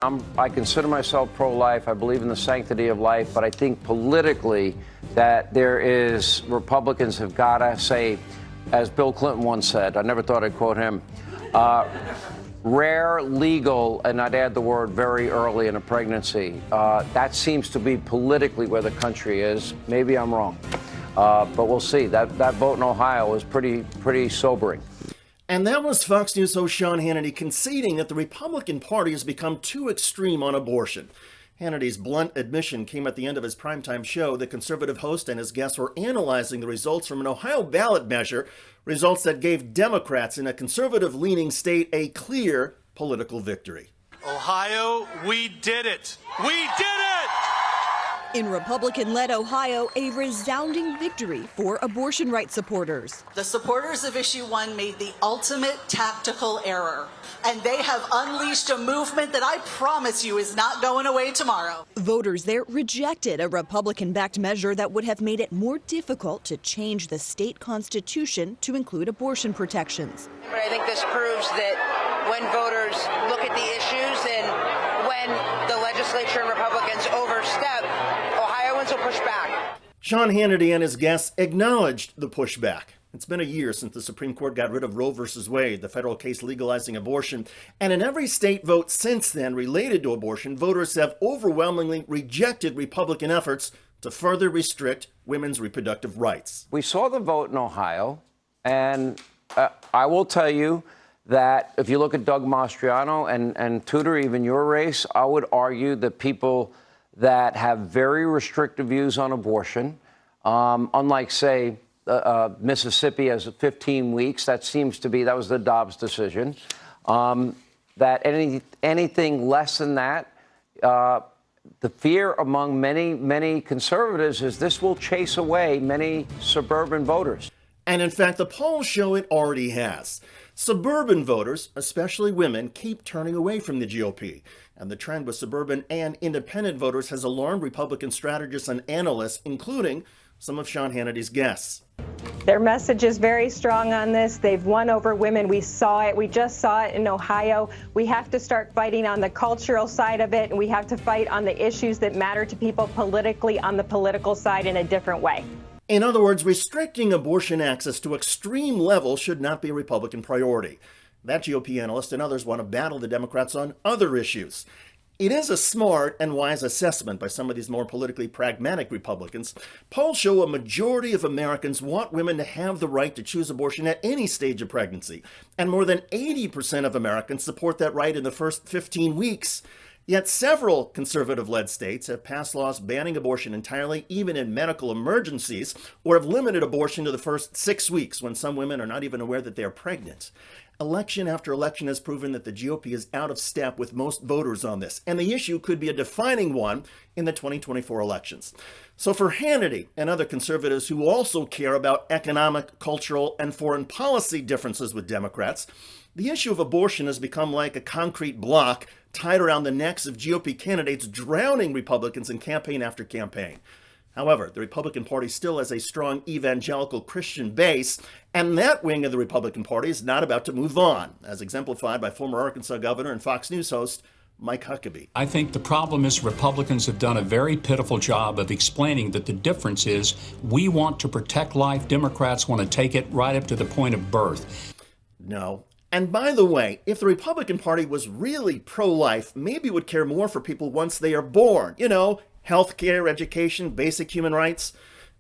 I consider myself pro-life. I believe in the sanctity of life, but I think politically that Republicans have got to say, as Bill Clinton once said, I never thought I'd quote him, rare, legal, and I'd add the word very early in a pregnancy. That seems to be politically where the country is. Maybe I'm wrong, but we'll see. That vote in Ohio is pretty sobering. And that was Fox News host Sean Hannity conceding that the Republican Party has become too extreme on abortion. Hannity's blunt admission came at the end of his primetime show. The conservative host and his guests were analyzing the results from an Ohio ballot measure, results that gave Democrats in a conservative-leaning state a clear political victory. Ohio, we did it! We did it! In Republican-led Ohio, a resounding victory for abortion rights supporters. The supporters of Issue 1 made the ultimate tactical error, and they have unleashed a movement that I promise you is not going away tomorrow. Voters there rejected a Republican-backed measure that would have made it more difficult to change the state constitution to include abortion protections. But I think this proves that when voters look at the issues and when the legislature and Republicans overstep, Ohioans will push back. Sean Hannity and his guests acknowledged the pushback. It's been a year since the Supreme Court got rid of Roe v. Wade, the federal case legalizing abortion. And in every state vote since then related to abortion, voters have overwhelmingly rejected Republican efforts to further restrict women's reproductive rights. We saw the vote in Ohio, and I will tell you that if you look at Doug Mastriano and Tudor, even your race, I would argue that people that have very restrictive views on abortion, unlike, say, Mississippi has 15 weeks, that was the Dobbs decision, that anything less than that, the fear among many conservatives is this will chase away many suburban voters. And in fact, the polls show it already has. Suburban voters, especially women, keep turning away from the GOP. And the trend with suburban and independent voters has alarmed Republican strategists and analysts, including some of Sean Hannity's guests. Their message is very strong on this. They've won over women. We saw it. We just saw it in Ohio. We have to start fighting on the cultural side of it, and we have to fight on the issues that matter to people politically on the political side in a different way. In other words, restricting abortion access to extreme levels should not be a Republican priority. That GOP analyst and others want to battle the Democrats on other issues. It is a smart and wise assessment by some of these more politically pragmatic Republicans. Polls show a majority of Americans want women to have the right to choose abortion at any stage of pregnancy, and more than 80% of Americans support that right in the first 15 weeks. Yet several conservative-led states have passed laws banning abortion entirely, even in medical emergencies, or have limited abortion to the first 6 weeks when some women are not even aware that they are pregnant. Election after election has proven that the GOP is out of step with most voters on this, and the issue could be a defining one in the 2024 elections. So for Hannity and other conservatives who also care about economic, cultural, and foreign policy differences with Democrats, the issue of abortion has become like a concrete block tied around the necks of GOP candidates, drowning Republicans in campaign after campaign. However, the Republican Party still has a strong evangelical Christian base, and that wing of the Republican Party is not about to move on, as exemplified by former Arkansas governor and Fox News host Mike Huckabee. I think the problem is Republicans have done a very pitiful job of explaining that the difference is we want to protect life. Democrats want to take it right up to the point of birth. No. And by the way, if the Republican Party was really pro-life, maybe it would care more for people once they are born. You know, health care, education, basic human rights.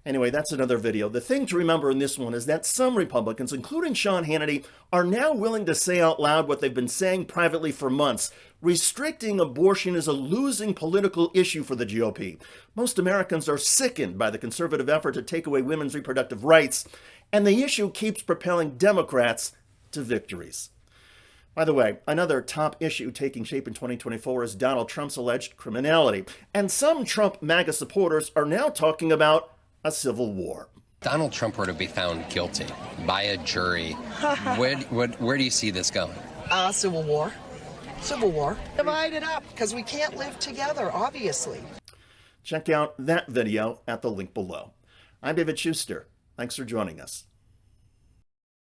Anyway, that's another video. The thing to remember in this one is that some Republicans, including Sean Hannity, are now willing to say out loud what they've been saying privately for months. Restricting abortion is a losing political issue for the GOP. Most Americans are sickened by the conservative effort to take away women's reproductive rights, and the issue keeps propelling Democrats to victories. By the way, another top issue taking shape in 2024 is Donald Trump's alleged criminality. And some Trump MAGA supporters are now talking about a civil war. Donald Trump were to be found guilty by a jury, where do you see this going? Civil war. Civil war. Divide it up, because we can't live together, obviously. Check out that video at the link below. I'm David Shuster. Thanks for joining us.